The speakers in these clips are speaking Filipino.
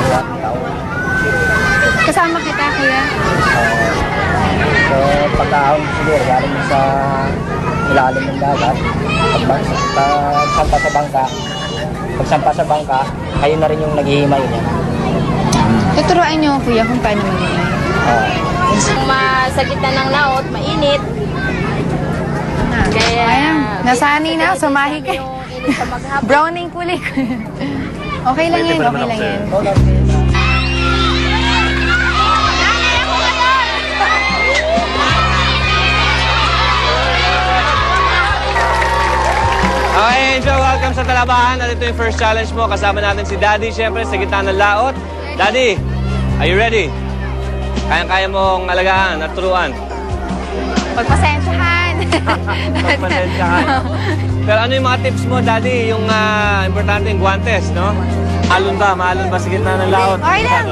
ginagawa ng tao. Kasama kita, kuya. So, pagkaahon siguro, galing sa ilalim ng dagat, pagsampa sa bangka, kayo na rin yung naghihimay niya. Tuturuan niyo, kuya, kung paano mag-imay. Sa gitna ng laot, mainit. Kaya, nasanay na, sumahi ka. Browning kulik. Okay lang yan, okay lang yan. Okay, Angel, welcome sa Talabahan. At ito yung first challenge mo. Kasama natin si Daddy, syempre, sa gitna ng laot. Daddy, are you ready? Kayang-kaya mong alagaan at turuan. Pagpasensyahan. Pagpasensyahan. Pero ano yung mga tips mo, Daddy? Yung importante yung guantes, no? Maalon ba sa gitna ng laot? Okay lang.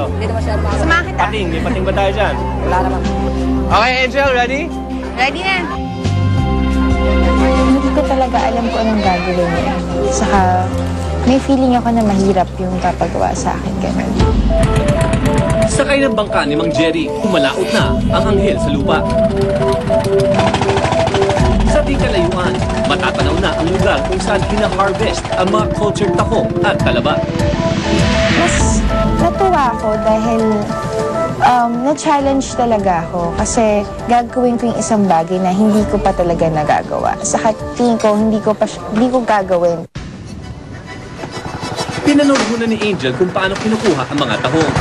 Samahan kita. Pating, may pating ba tayo dyan? Wala naman. Okay, Angel, ready? Ready na. Hindi ko talaga alam kung anong gagawin niya. Saka, may feeling ako na mahirap yung kapagawa sa akin ganun. Sakay ng bangka ni Mang Jerry, humalaot na ang anghel sa lupa. Sa di kalayuan, matatanaw na ang lugar kung saan hina-harvest ang mga cultured tahong at talaba. Mas natuwa ako dahil na-challenge talaga ako kasi gagawin ko yung isang bagay na hindi ko pa talaga nagagawa. Saka tingin ko, hindi ko gagawin. Pinanood muna ni Angel kung paano kinukuha ang mga tahong.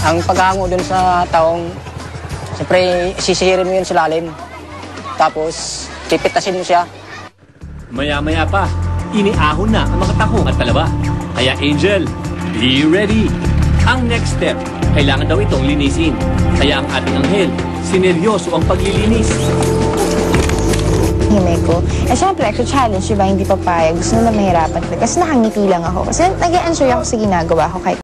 Ang paghango dun sa taong, siyempre, sisihirin mo yun sa lalim. Tapos, pipitasin mo siya. Maya-maya pa, iniahon na ang mga tahong at talaba. Kaya Angel, be ready! Ang next step, kailangan daw itong linisin. Kaya ang ating anghel, sineryoso ang paglilinis. Himay ko. Eh, syempre, challenge, diba? Hindi papayag. Gusto nila mahirapan. Kasi nakangiti lang ako. Kasi nag-e-enjoy ako sa ginagawa ko kahit